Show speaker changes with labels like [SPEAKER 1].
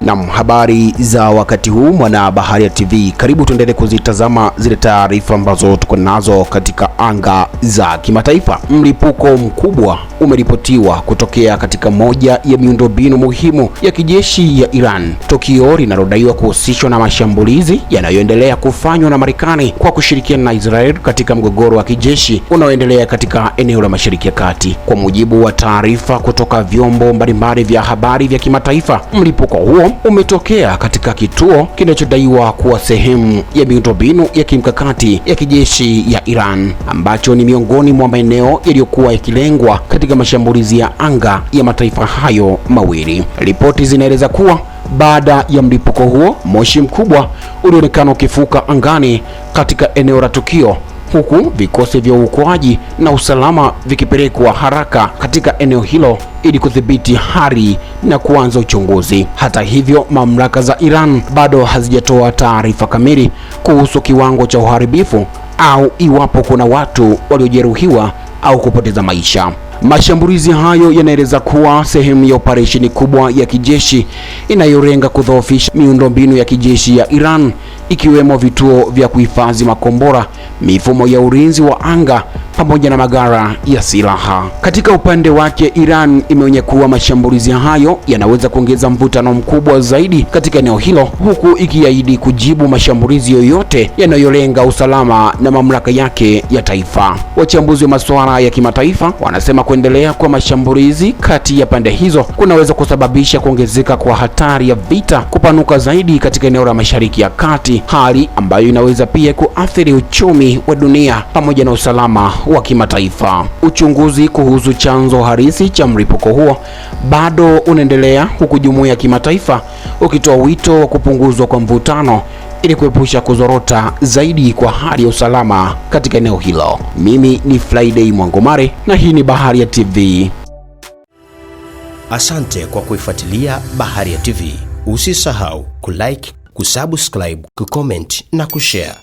[SPEAKER 1] Naam, habari za wakati huu mwana Baharia TV. Karibu tuendelee kuzitazama zile taarifa ambazo tuko nazo katika anga za kimataifa. Mlipuko mkubwa umeripotiwa kutokea katika moja ya miundombinu muhimu ya kijeshi ya Iran, tukio linalodaiwa kuhusishwa na mashambulizi yanayoendelea kufanywa na Marekani kwa kushirikiana na Israel katika mgogoro wa kijeshi unaoendelea katika eneo la Mashariki ya Kati. Kwa mujibu wa taarifa kutoka vyombo mbalimbali vya habari vya kimataifa, mlipuko huo umetokea katika kituo kinachodaiwa kuwa sehemu ya miundombinu ya kimkakati ya kijeshi ya Iran, ambacho ni miongoni mwa maeneo yaliyokuwa yakilengwa katika mashambulizi ya anga ya mataifa hayo mawili. Ripoti zinaeleza kuwa baada ya mlipuko huo, moshi mkubwa ulionekana ukifuka angani katika eneo la tukio, huku vikosi vya uokoaji na usalama vikipelekwa haraka katika eneo hilo ili kudhibiti hali na kuanza uchunguzi. Hata hivyo, mamlaka za Iran bado hazijatoa taarifa kamili kuhusu kiwango cha uharibifu au iwapo kuna watu waliojeruhiwa au kupoteza maisha. Mashambulizi hayo yanaeleza kuwa sehemu ya operesheni kubwa ya kijeshi inayolenga kudhoofisha miundombinu ya kijeshi ya Iran, ikiwemo vituo vya kuhifadhi makombora, mifumo ya ulinzi wa anga pamoja na maghala ya silaha. Katika upande wake, Iran imeonya kuwa mashambulizi hayo yanaweza kuongeza mvutano mkubwa zaidi katika eneo hilo, huku ikiahidi kujibu mashambulizi yoyote yanayolenga usalama na mamlaka yake ya taifa. Wachambuzi wa masuala ya kimataifa wanasema kuendelea kwa mashambulizi kati ya pande hizo kunaweza kusababisha kuongezeka kwa hatari ya vita kupanuka zaidi katika eneo la Mashariki ya Kati, hali ambayo inaweza pia kuathiri uchumi wa dunia pamoja na usalama wa kimataifa. Uchunguzi kuhusu chanzo halisi cha mlipuko huo bado unaendelea, huku jumuiya ya kimataifa ukitoa wito wa kupunguzwa kwa mvutano ili kuepusha kuzorota zaidi kwa hali ya usalama katika eneo hilo. Mimi ni Friday Mwangomare na hii ni Baharia TV.
[SPEAKER 2] Asante kwa kuifuatilia Baharia TV. Usisahau kulike, kusubscribe, kucomment na kushare.